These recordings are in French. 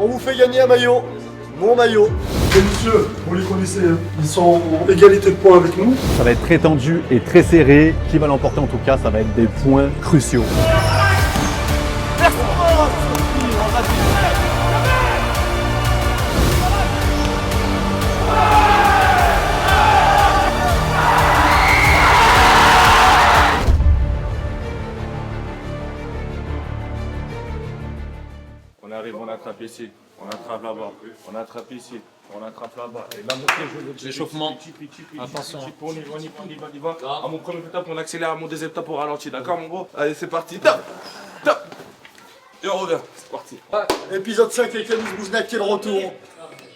On vous fait gagner un maillot. Mon maillot. Et messieurs, vous les connaissez, hein. Ils sont en égalité de points avec nous. Ça va être très tendu et très serré. Qui va l'emporter en tout cas, ça va être des points cruciaux. On arrive, on attrape ici, on attrape là-bas, on attrape ici, on attrape là-bas. Et là, L'échauffement. Attention. On y va. À mon premier étape, on accélère, à mon deuxième étape, on ralentit. D'accord, mon gros? Allez, c'est parti. Top. Top. Et on revient. C'est parti. Épisode 5 avec Yanis Bouznak qui est de retour.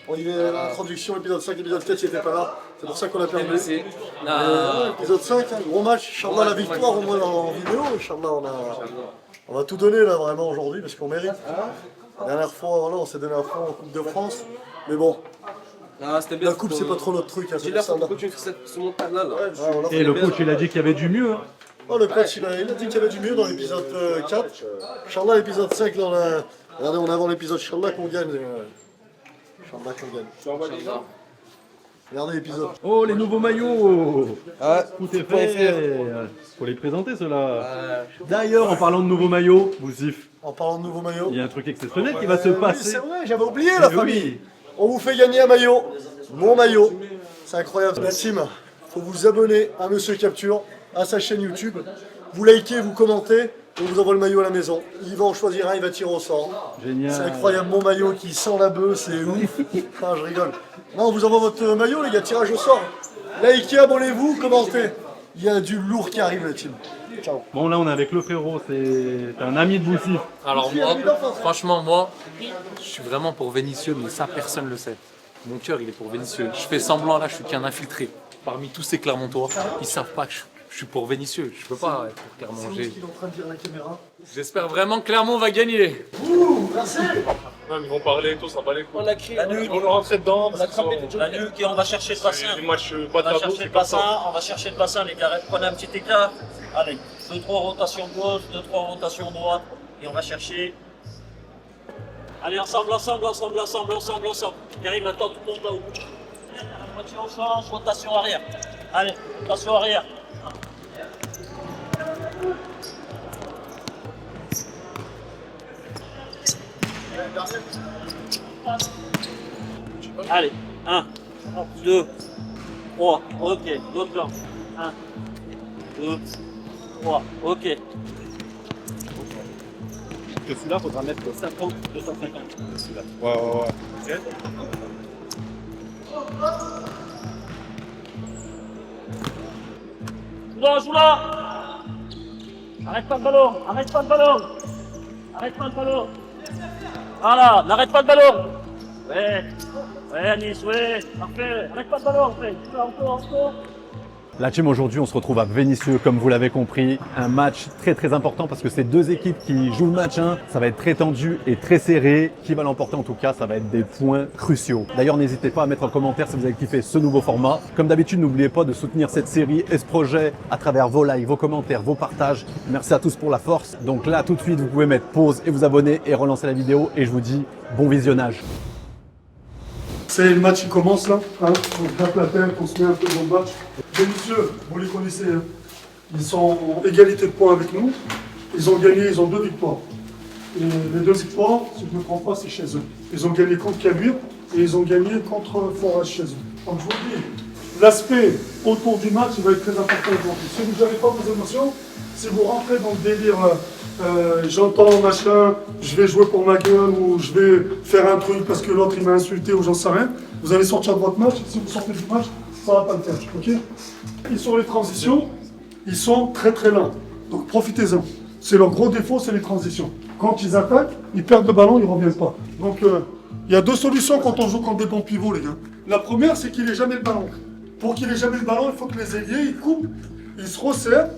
On y est à l'introduction, épisode 5, épisode 4, il était pas là. C'est pour ça qu'on a perdu. Épisode 5, un gros match. Inch'Allah, la victoire, au moins en vidéo. Inch'Allah, on va tout donner là vraiment aujourd'hui parce qu'on mérite. La dernière fois, voilà, on s'est donné à fond en Coupe de France. Mais bon, Ah, c'était bien. la Coupe, c'est pas trop notre truc. Hein, Dis-leur pourquoi tu fais ce montage-là. Et le coach, il a dit qu'il y avait du mieux. Oh, le coach, il a dit qu'il y avait du mieux dans l'épisode 4. Inch'Allah, l'épisode 5, là, regardez, on a avant l'épisode Inch'Allah qu'on gagne. Inch'Allah qu'on gagne. Regardez l'épisode. Oh, les nouveaux maillots. Tout est Faut les faire. Faut les présenter, ceux-là. D'ailleurs, en parlant de nouveaux maillots, Boussif, En parlant de nouveaux maillots. il y a un truc exceptionnel qui va se Oui, passer. c'est vrai, j'avais oublié la Eh famille. oui. On vous fait gagner un maillot. Mon maillot. C'est incroyable. La team, faut vous abonner à Monsieur Capture, à sa chaîne YouTube. Vous likez, vous commentez. On vous envoie le maillot à la maison. Il va en choisir un, il va tirer au sort. Génial. C'est incroyable, mon maillot qui sent la bœuf, c'est ouf. Ah, je rigole. Non, on vous envoie votre maillot, les gars, tirage au sort. Likez, abonnez-vous, commentez. Il y a du lourd qui arrive, la team. Ciao. Bon, là, on est avec le frérot. C'est un ami de Boussif. Alors moi, franchement, moi, je suis vraiment pour Vénitieux, mais ça, personne ne le sait. Mon cœur, il est pour Vénitieux. Je fais semblant, là, je suis qu'un infiltré. Parmi tous ces Clermontois, ils savent pas que je suis pour Vénitieux. Je peux pas être pour Clermont. C'est ce qu'il est en train de dire à la caméra. J'espère vraiment que Clermont va gagner. Ouh, merci. Même, ils vont parler et tout, ça va les couilles. On a crié. Ils vont nous rentrer dedans. On a crampé les La nuque et on va chercher le bassin. Les matchs On pas va tabou, chercher c'est le comme ça. bassin, on va chercher le bassin, les gars. Prenez un petit écart. Allez, 2-3 rotations gauche, 2-3 rotations droite. Et on va chercher. Allez, ensemble. Karim, attends, tout le monde là au bout. La moitié on change, rotation arrière. Allez, rotation arrière. Allez, 1, 2, 3, ok, l'autre jambe. 1, 2, 3, ok. Que celui-là, faudra mettre 50, 250. Ouais. Joue là. Arrête pas le ballon. Voilà, n'arrête pas le ballon. Ouais, Anis, ouais, parfait. Arrête pas le ballon, après. Encore. La team, aujourd'hui, on se retrouve à Vénissieux, comme vous l'avez compris. Un match très très important parce que c'est deux équipes qui jouent le match 1. Ça va être très tendu et très serré. Qui va l'emporter en tout cas, ça va être des points cruciaux. D'ailleurs, n'hésitez pas à mettre en commentaire si vous avez kiffé ce nouveau format. Comme d'habitude, n'oubliez pas de soutenir cette série et ce projet à travers vos likes, vos commentaires, vos partages. Merci à tous pour la force. Donc là, tout de suite, vous pouvez mettre pause et vous abonner et relancer la vidéo. Et je vous dis bon visionnage. C'est le match qui commence là. Hein. On tape la tête, on se met un peu dans le match. Et messieurs, vous les connaissez. Hein. Ils sont en égalité de points avec nous. Ils ont gagné, ils ont 2 victoires. Et les 2 victoires, si je ne me trompe pas, c'est chez eux. Ils ont gagné contre Caluire et ils ont gagné contre Forage chez eux. Donc je vous le dis, l'aspect autour du match, il va être très important aujourd'hui. Si vous n'avez pas vos émotions, si vous rentrez dans le délire, j'entends machin, je vais jouer pour ma gueule ou je vais faire un truc parce que l'autre il m'a insulté ou j'en sais rien, vous allez sortir de votre match. Si vous sortez du match, ça ne va pas le faire. Ok. Et sur les transitions, ils sont très très lents. Donc profitez-en. C'est leur gros défaut, c'est les transitions. Quand ils attaquent, ils perdent le ballon, ils ne reviennent pas. Donc il y a 2 solutions quand on joue contre des bons pivots, les gars. La première, c'est qu'il n'ait jamais le ballon. Pour qu'il n'ait jamais le ballon, il faut que les ailiers, ils coupent, ils se resserrent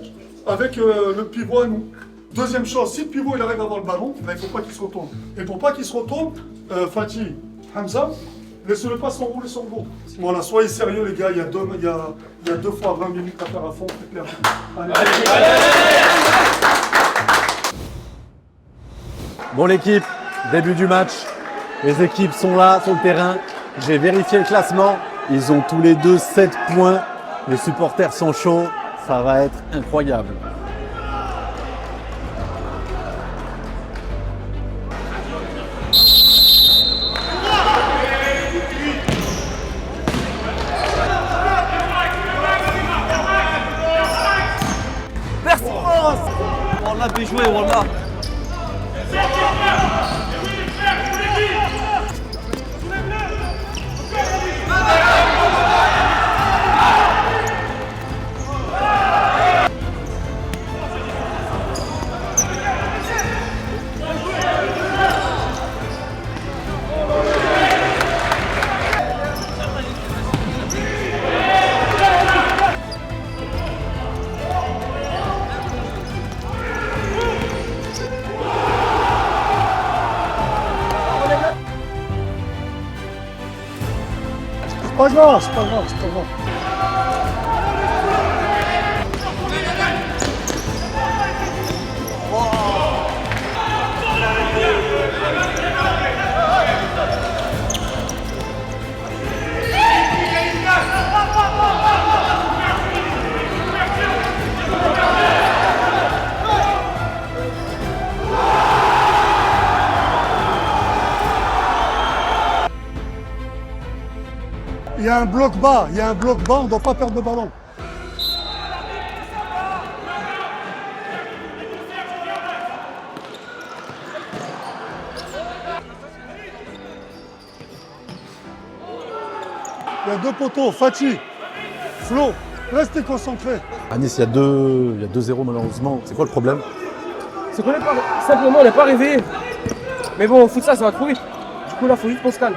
avec le pivot à nous. Deuxième chose, si le pivot il arrive à avoir le ballon, ben, il ne faut pas qu'il se retourne. Et pour pas qu'il se retourne, Fatih, Hamza, laissez-le pas s'enrouler sur le dos. Voilà, soyez sérieux les gars, il y a 2 fois 20 minutes à faire à fond, c'est clair. Bon l'équipe, début du match. Les équipes sont là sur le terrain. J'ai vérifié le classement. Ils ont tous les deux 7 points. Les supporters sont chauds. Ça va être incroyable. On a bien joué, Wallah. C'est pas grave, c'est pas grave, c'est pas grave. Il y a un bloc bas, on ne doit pas perdre de ballon. Il y a 2 poteaux, Fatih, Flo, restez concentrés. À Nice, il y a 2-0 malheureusement. C'est quoi le problème? C'est qu'on n'est pas, simplement on n'est pas réveillé. Mais bon, au foot ça va trop vite. Du coup là, faut vite qu'on se calme.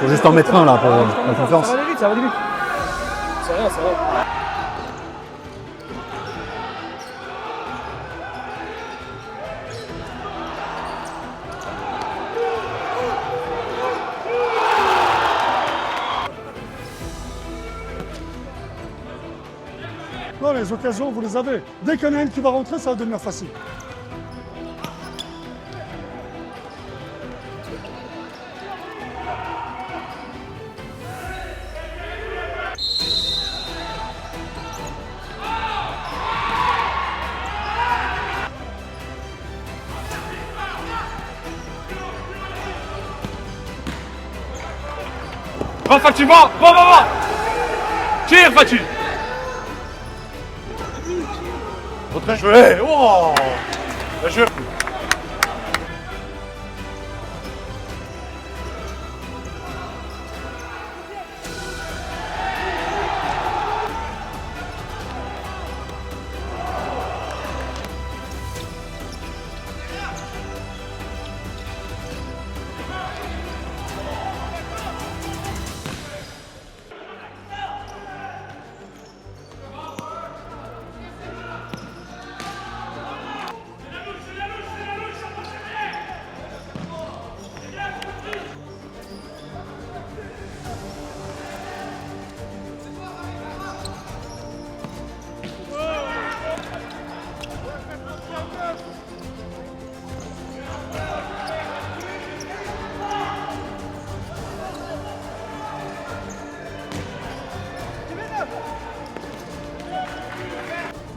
Faut juste en mettre un là pour la confiance. Ça va aller vite, ça va aller vite. C'est rien, c'est rien. Non, les occasions, vous les avez. Dès qu'il y en a une qui va rentrer, ça va devenir facile. Va Fatih, va. Tire Fatih. Bien joué. Oh. Bien joué.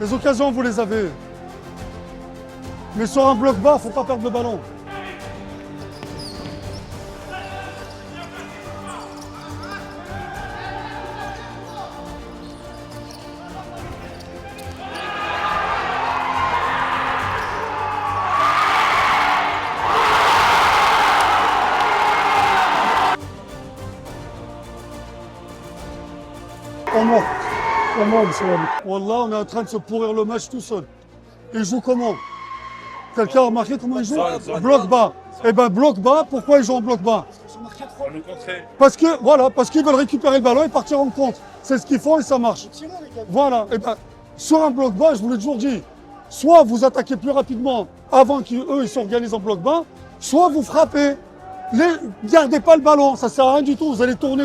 Les occasions, vous les avez. Mais sur un bloc bas, il ne faut pas perdre de ballon. Wallah, on est en train de se pourrir le match tout seul. Ils jouent comment? Quelqu'un a remarqué comment ils jouent? Bloc bas. Eh bien, bloc bas, pourquoi ils jouent en bloc bas? Parce qu'ils veulent récupérer le ballon et partir en contre. C'est ce qu'ils font et ça marche. Voilà. Eh ben, sur un bloc bas, je vous l'ai toujours dit, soit vous attaquez plus rapidement avant qu'eux ils s'organisent en bloc bas, soit vous frappez. Gardez pas le ballon, ça sert à rien du tout. Vous allez tourner.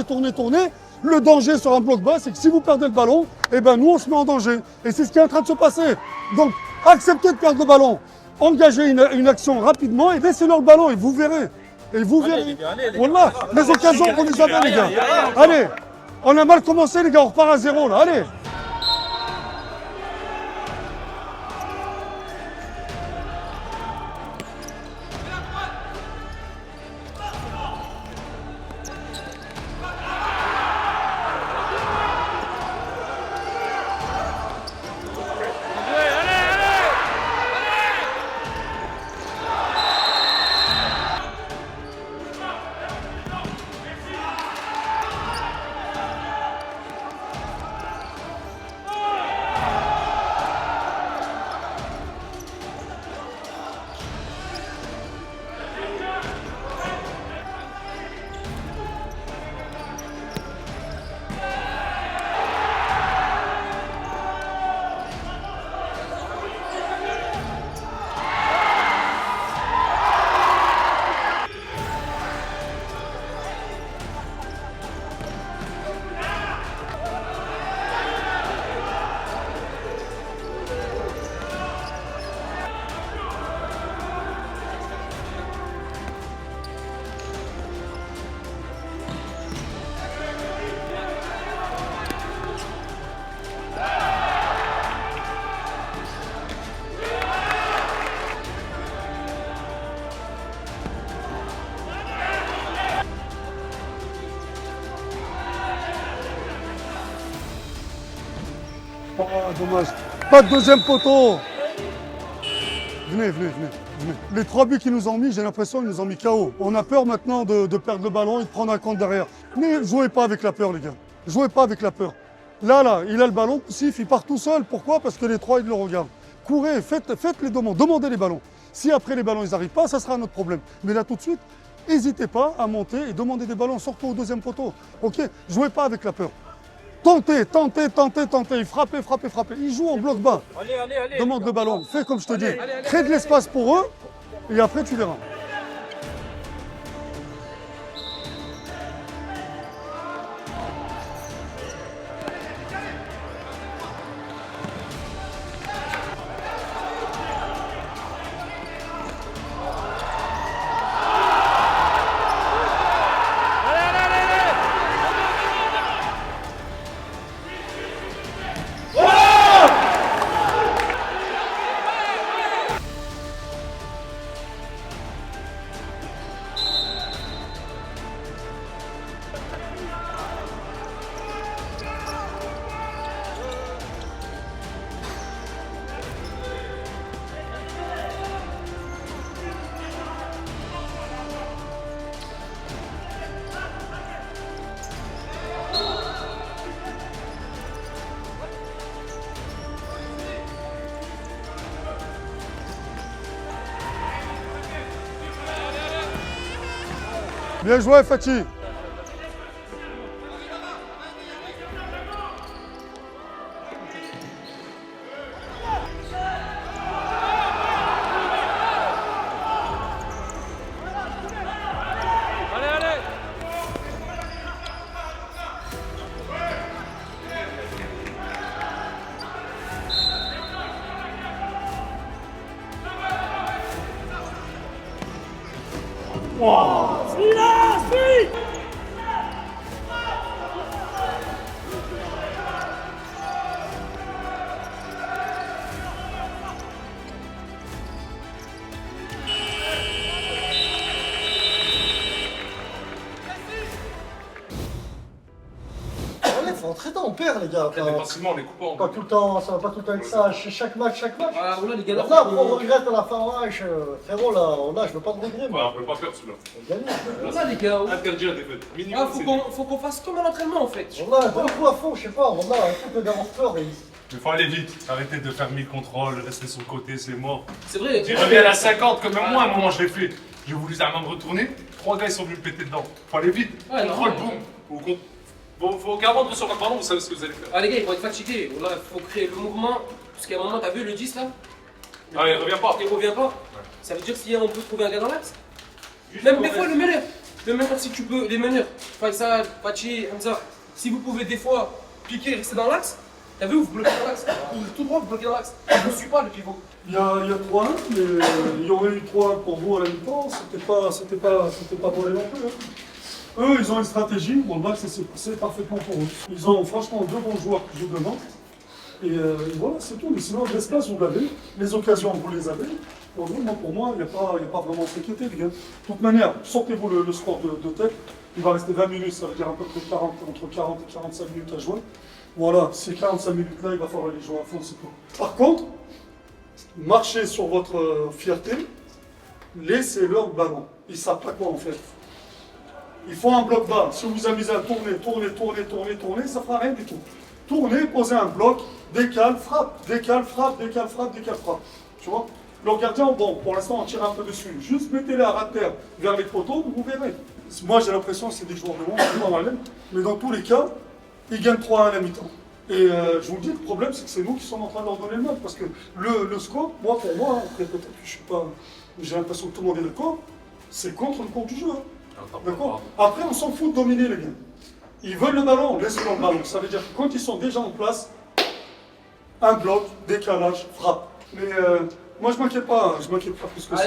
Le danger sur un bloc bas, c'est que si vous perdez le ballon, eh ben nous on se met en danger. Et c'est ce qui est en train de se passer. Donc, acceptez de perdre le ballon, engagez une action rapidement et laissez-leur le ballon et vous verrez. Et vous verrez. Wallah, les occasions, on les avait, les gars. Allez, on a mal commencé, les gars, on repart à 0 là. Allez. Oh, dommage. Pas de deuxième poteau. Venez. Les 3 buts qu'ils nous ont mis, j'ai l'impression qu'ils nous ont mis KO. On a peur maintenant de perdre le ballon et de prendre un compte derrière. Ne jouez pas avec la peur, les gars. Jouez pas avec la peur. Là, il a le ballon, poussif, il part tout seul. Pourquoi? Parce que les 3, ils le regardent. Courez, faites les demandes, demandez les ballons. Si après les ballons, ils n'arrivent pas, ça sera notre problème. Mais là, tout de suite, n'hésitez pas à monter et demander des ballons, surtout au deuxième poteau. Ok? Jouez pas avec la peur. Tentez, frappez. Ils jouent en bloc bas. Allez. Demande le ballon, fais comme je te dis. Crée de l'espace pour eux et après tu verras. Bien joué, Fatih. Faut entrer dedans, on perd les gars. Après, défensivement, on est coupant. Pas tout le temps, ça va pas tout le temps être ça, chaque match. Ah, voilà, les gars, Là, après, on regrette à la fin, ouais, frérot, là, je veux pas de regret. Ouais, on peut pas perdre celui-là. Voilà, les gars. Interdit la défaite. Ah, Minimum, c'est faut qu'on fasse comme à l'entraînement en fait. Wallah, donne coup à fond, je sais pas, wallah, un truc d'avoir peur. Il faut aller vite. Arrêtez de faire 1000 contrôles, rester sur le côté, c'est mort. C'est vrai. Tu reviens à la 50, comme même moi, à un moment, je l'ai fait. J'ai voulu avant de retourner. 3 gars, ils sont venus me péter dedans. Faut aller vite. Ouais, Contrôle, non, boum. Faut qu'avant de sur le ballon, vous savez ce que vous allez faire. Ah, les gars, ils vont être fatigués. Là, faut créer le mouvement. Parce qu'à un moment, t'as vu le 10 là? Ah, il revient pas. Il revient pas. Ça veut dire si on peut trouver un gars dans l'axe. Même des fois, le meneur, si tu peux, les meneurs, Faisal, Fatih, Hamza, si vous pouvez des fois piquer et rester dans l'axe, T'as vu, vous bloquez dans l'axe. Tout droit, vous bloquez dans l'axe. Je ne suis pas le pivot. Il y a 3-1, mais il y aurait eu 3-1 pour vous à la mi-temps, c'était pas pour les non plus. Hein. Eux, ils ont une stratégie, bon, le match s'est passé parfaitement pour eux. Ils ont franchement 2 bons joueurs qui jouent devant. Et voilà, c'est tout. Mais sinon, l'espace, vous l'avez, les occasions, vous les avez. Pour moi, il n'y a pas vraiment à s'inquiéter, les gars. De toute manière, sortez-vous le score de tête. Il va rester 20 minutes, ça veut dire à peu près entre 40 et 45 minutes à jouer. Voilà, ces 45 minutes-là, il va falloir les jouer à fond, c'est tout. Par contre, marchez sur votre fierté, laissez-leur le ballon. Ils ne savent pas quoi en fait. Il faut un bloc bas. Si vous vous amusez à tourner, ça ne fera rien du tout. Tournez, posez un bloc, décale, frappe, décale, frappe, décale, frappe, décale, frappe. Tu vois? Le gardien, bon, pour l'instant, on tire un peu dessus. Juste mettez-les à terre vers les poteaux, vous verrez. Moi, j'ai l'impression que c'est des joueurs de monde, c'est pas mal. Mais dans tous les cas, ils gagnent 3-1 à la mi-temps. Et je vous le dis, le problème, c'est que c'est nous qui sommes en train de leur donner le match. Parce que le score, pour moi, après peut-être que je suis pas. J'ai l'impression que tout le monde est d'accord, c'est contre le cours du jeu. Hein. D'accord? Après, on s'en fout de dominer les gars. Ils veulent le ballon, laissez-leur le ballon. Ça veut dire que quand ils sont déjà en place, un bloc, décalage, frappe. Mais moi, je m'inquiète pas plus que ça.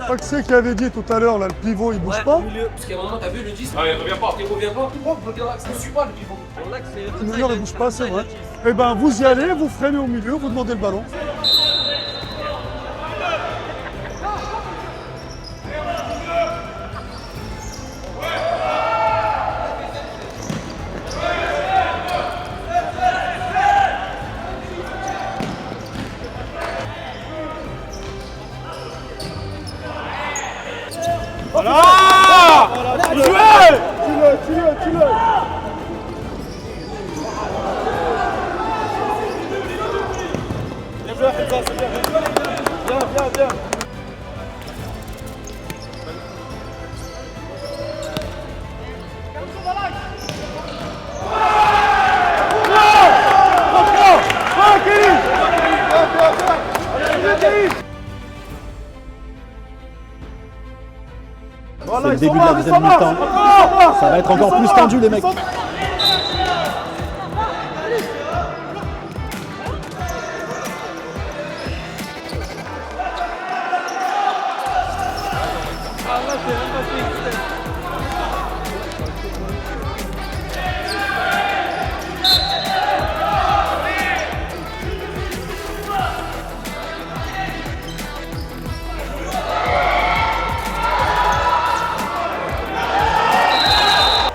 Axé qui avait dit tout à l'heure, là, le pivot il bouge pas. Parce qu'à un moment, t'as vu le 10. Allez, reviens pas. Il revient pas. Tout droit, vous bloquez dans l'axe. Je ne suis pas le pivot. Le milieu il bouge pas, c'est vrai. Eh ben vous y allez, vous freinez au milieu, vous demandez le ballon. Tue-le. Bien. C'est le début de la deuxième mi-temps. Ça va être encore plus tendu les mecs.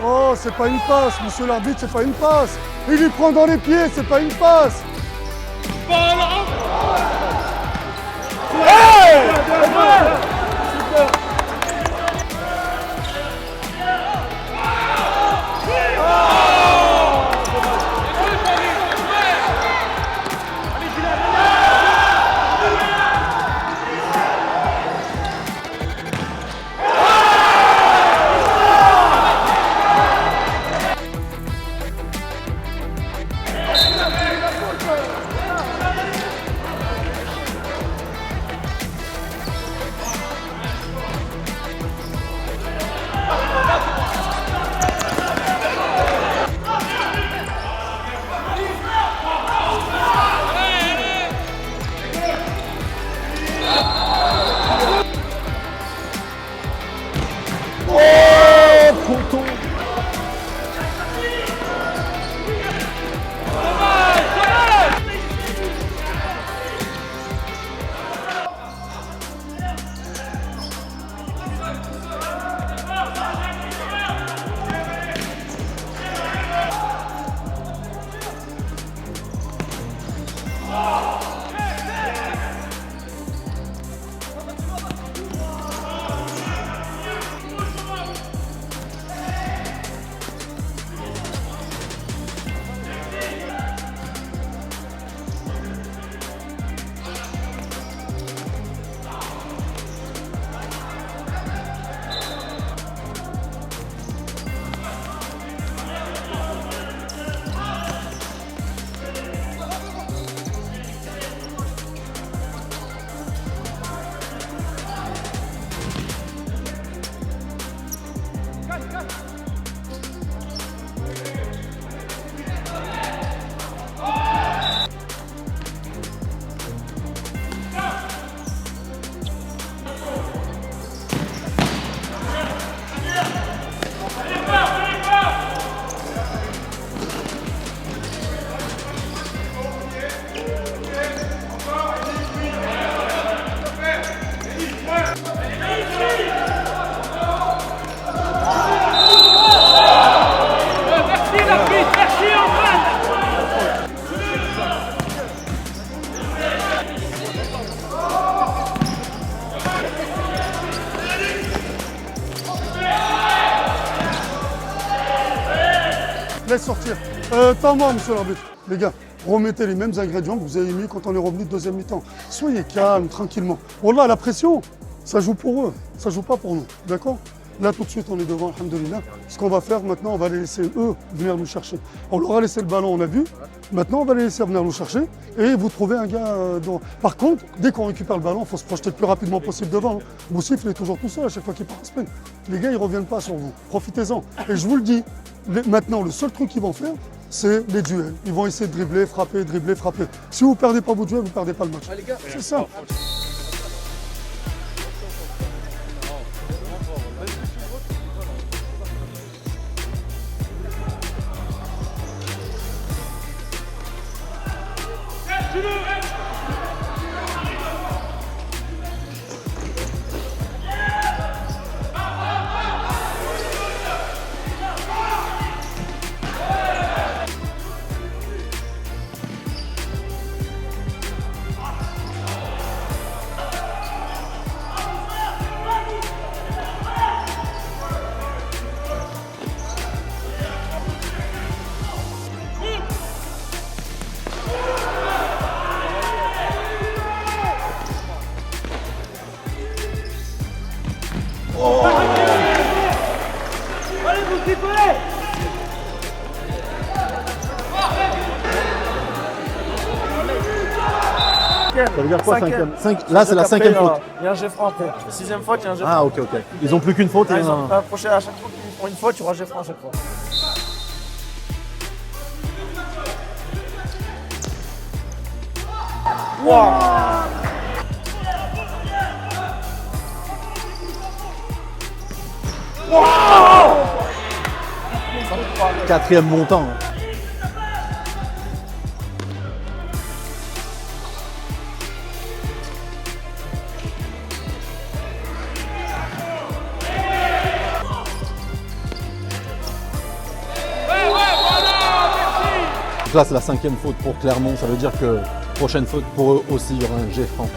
Oh, c'est pas une passe, monsieur l'arbitre, c'est pas une passe. Il lui prend dans les pieds, c'est pas une passe. Laisse sortir. Temps mort, monsieur l'arbitre. Les gars, remettez les mêmes ingrédients que vous avez mis quand on est revenu de deuxième mi-temps. Soyez calme, tranquillement. Wallah, la pression, ça joue pour eux. Ça joue pas pour nous. D'accord? Là, tout de suite, on est devant, alhamdoulilah. Ce qu'on va faire maintenant, on va les laisser, eux, venir nous chercher. On leur a laissé le ballon, on a vu. Maintenant, on va les laisser venir nous chercher et vous trouvez un gars devant. Par contre, dès qu'on récupère le ballon, il faut se projeter le plus rapidement possible devant. Boussif, il est toujours tout seul à chaque fois qu'il part en sprint. Les gars, ils ne reviennent pas sur vous. Profitez-en. Et je vous le dis, maintenant, le seul truc qu'ils vont faire, c'est les duels. Ils vont essayer de dribbler, frapper, dribbler, frapper. Si vous ne perdez pas vos duels, vous ne perdez pas le match. C'est ça. Ça veut dire quoi, Là, c'est la cinquième faute. Il y a un jet franc après. Sixième faute, il y a un jet franc. Ah, ok. Ils ont plus qu'une faute. Ils ont approché à chaque fois qu'ils font une faute, tu auras jet franc à chaque fois. Quatrième montant. Donc là, c'est la cinquième faute pour Clermont. Ça veut dire que prochaine faute pour eux aussi, il y aura un jet franc.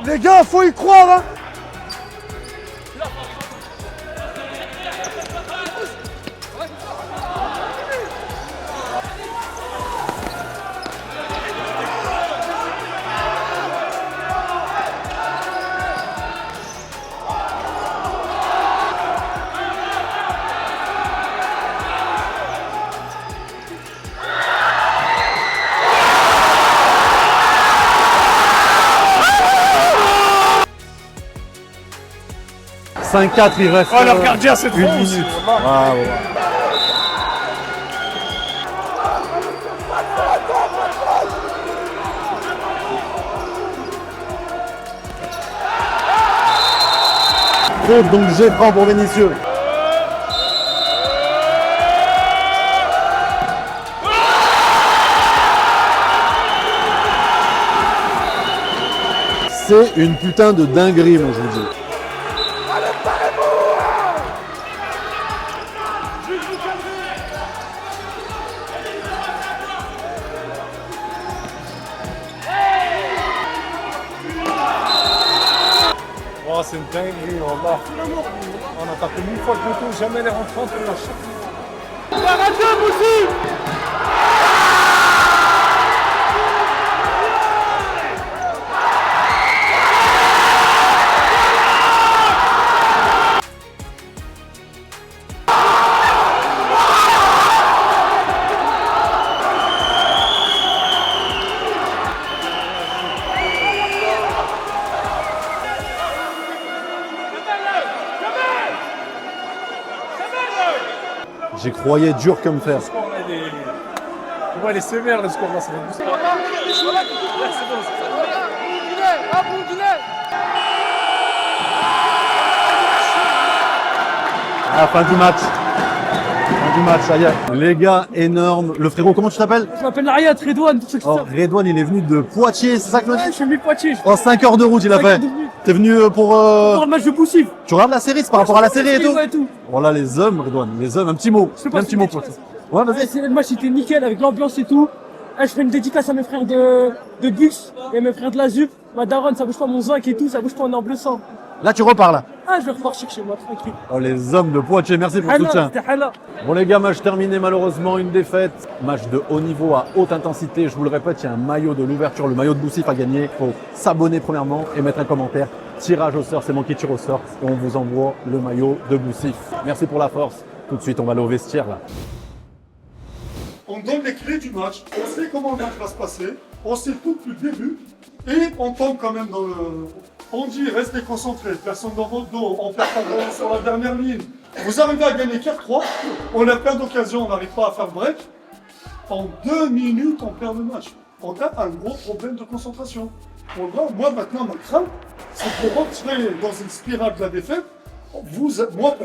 Les gars, faut y croire, hein. « 5-4, il reste leur gardien, c'est trop une aussi. minute. Ah, ouais. Faute, donc jet franc pour Vénitieux. C'est une putain de dinguerie, moi je vous dis. Oh, c'est une dinguerie, wallah. On a tapé 1000 fois le poteau, jamais les rentrants, on l'a chaque fois. Arrêtez, Moussi! J'y croyais dur comme fer. Le score, là, tu vois, il est sévère, le score, là, ça va nous... À la fin du match. Fin du match, ça y est. Les gars, énorme. Le frérot, comment tu t'appelles? Je m'appelle Riyad Redouane, pour ceux qui Oh, savent. Redouane, il est venu de Poitiers, c'est ça que tu Ouais, m'as je dit? suis venu de Poitiers. Oh, 5 heures de route, il a 5 fait. heures de route. T'es venu pour... Pour le match de Boussif. Tu regardes la série, c'est par rapport à la série et tout? Ouais, tout. Voilà les hommes, Redouane, les hommes. Un petit mot. Je sais pas Un si petit mot tu pour fais toi. ça. Ouais, vas-y. Ouais, le match était nickel avec l'ambiance et tout. Je fais une dédicace à mes frères de Bux et mes frères de la ZUP. Ma daronne, ça bouge pas mon zinc et tout, ça bouge pas, on est en bleu sang. Là, tu repars là. Ah, je vais repartir chez moi, tranquille. Oh, les hommes de Poitiers, merci pour le Hala, soutien. c'était hala. Bon les gars, match terminé malheureusement, une défaite. Match de haut niveau à haute intensité. Je vous le répète, il y a un maillot de l'ouverture, le maillot de Boussif à gagner. Il faut s'abonner premièrement et mettre un commentaire. Tirage au sort, c'est moi qui tire au sort. Et on vous envoie le maillot de Boussif. Merci pour la force. Tout de suite, on va aller au vestiaire là. On donne les clés du match, on sait comment le match va se passer, on sait tout depuis le début, et on tombe quand même dans le... On dit restez concentrés, personne dans votre dos, on perd pas de ballon sur la dernière ligne. Vous arrivez à gagner 4-3, on a plein d'occasions, on n'arrive pas à faire break. En 2 minutes, on perd le match. On a un gros problème de concentration. On voit, moi maintenant, ma crainte, c'est pour rentrer dans une spirale de la défaite. Pour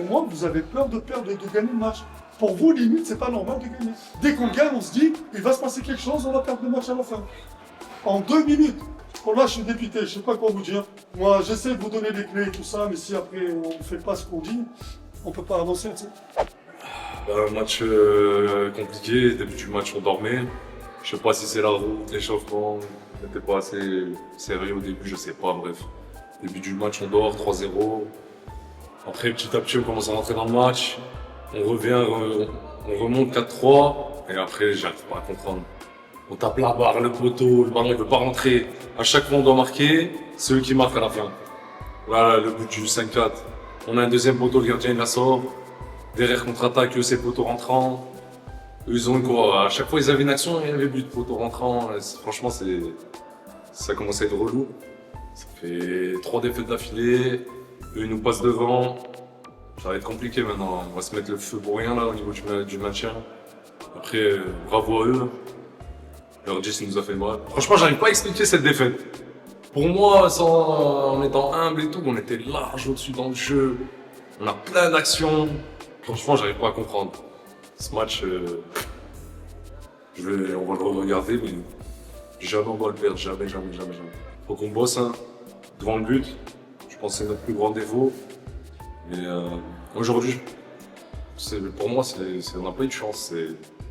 moi, vous avez peur de perdre et de gagner le match. Pour vous, limite, c'est pas normal de gagner. Dès qu'on gagne, on se dit, il va se passer quelque chose, on va perdre le match à la fin. En 2 minutes. Bon, là, je suis député, je sais pas quoi vous dire. Moi, j'essaie de vous donner les clés et tout ça, mais si après, on ne fait pas ce qu'on dit, on peut pas avancer, tu sais. Un match compliqué, début du match on dormait. Je sais pas si c'est la route, l'échauffement, on n'était pas assez sérieux au début, je sais pas, bref. Début du match on dort, 3-0. Après petit à petit on commence à rentrer dans le match. On revient, on remonte 4-3 et après j'arrive pas à comprendre. On tape la barre, le poteau, le ballon il veut pas rentrer. À chaque fois on doit marquer, c'est eux qui marquent à la fin. Voilà le but du 5-4. On a un deuxième poteau, le gardien il la sort. Derrière contre-attaque, eux c'est poteau rentrant. Eux ils ont une quoi, à chaque fois ils avaient une action et il y avait but poteau rentrant. Franchement ça commence à être relou. Ça fait 3 défaites d'affilée. Eux ils nous passent devant. Ça va être compliqué maintenant, on va se mettre le feu pour rien là au niveau du maintien. Après, bravo à eux. Leur 10 nous a fait mal. Franchement, j'arrive pas à expliquer cette défaite. Pour moi, en étant humble et tout, on était large au-dessus dans le jeu. On a plein d'actions. Franchement, j'arrive pas à comprendre. Ce match, on va le regarder, mais jamais on va le perdre, jamais. Faut qu'on bosse hein, devant le but. Je pense que c'est notre plus grand défaut. Mais aujourd'hui, pour moi, on n'a pas eu de chance.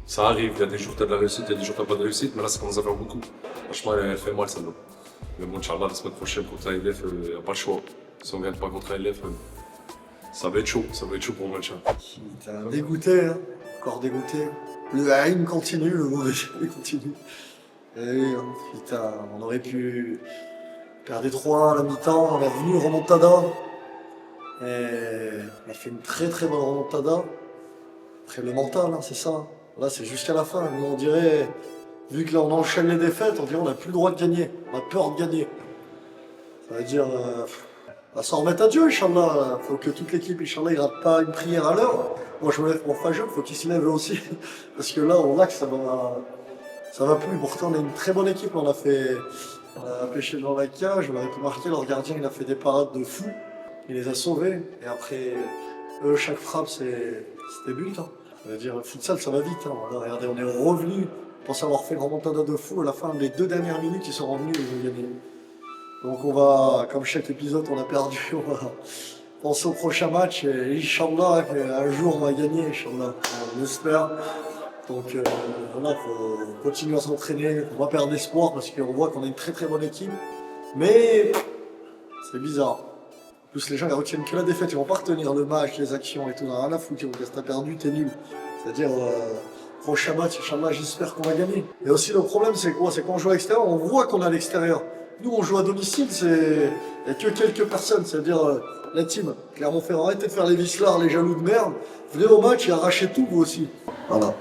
Ça arrive, il y a des jours tu as de la réussite, il y a des jours tu n'as pas de réussite, mais là ça commence à faire beaucoup. Franchement, elle fait mal celle-là. Mais bon, Inch'Allah, la semaine prochaine contre ALF, il n'y a pas le choix. Si on ne gagne pas contre ALF, ça va être chaud pour le match. T'as dégoûté, hein. Encore dégoûté. Le haine continue, le mauvais jeu continue. Et oui, hein. Putain, on aurait pu perdre 3 à la mi-temps, on est revenu remontada. Et on a fait une très bonne remontada. Après le mental, hein, c'est ça. Là, c'est jusqu'à la fin. Nous, on dirait, vu que là, on enchaîne les défaites, on dirait qu'on n'a plus le droit de gagner. On a peur de gagner. Ça veut dire, on va s'en remettre à Dieu, Inch'Allah. Faut que toute l'équipe, Inch'Allah, ne rate pas une prière à l'heure. Moi, je me lève pour Fajr, faut qu'il se lève aussi. Parce que là, on voit que ça va plus. Pourtant, on a une très bonne équipe. On a pêché dans la cage, on aurait pu marquer. Leur gardien, il a fait des parades de fou. Il les a sauvés. Et après, eux, chaque frappe, c'est des buts. Hein. Ça veut dire, le futsal, ça va vite. Hein. Voilà, regardez, on est revenus. On pense avoir fait une remontada de fou. À la fin, les 2 dernières minutes, ils sont revenus et ils ont gagné. Donc on va, comme chaque épisode, on a perdu. On va penser au prochain match. Et Inch'Allah, un jour, on va gagner. Inch'Allah, on espère. Donc voilà, il faut continuer à s'entraîner. On va perdre espoir parce qu'on voit qu'on a une très bonne équipe. Mais c'est bizarre. En plus, les gens ils retiennent que la défaite, ils vont pas retenir le match, les actions et tout. On a rien à foutre, si t'as perdu, t'es nul. C'est-à-dire, prochain match, Inch'Allah, j'espère qu'on va gagner. Et aussi, le problème, c'est quoi? C'est qu'on joue à l'extérieur, on voit qu'on est à l'extérieur. Nous, on joue à domicile, il n'y a que quelques personnes, c'est-à-dire la team. Clermont-Ferrand, arrêtez de faire les vislards, les jaloux de merde. Venez au match et arrachez tout, vous aussi. Voilà.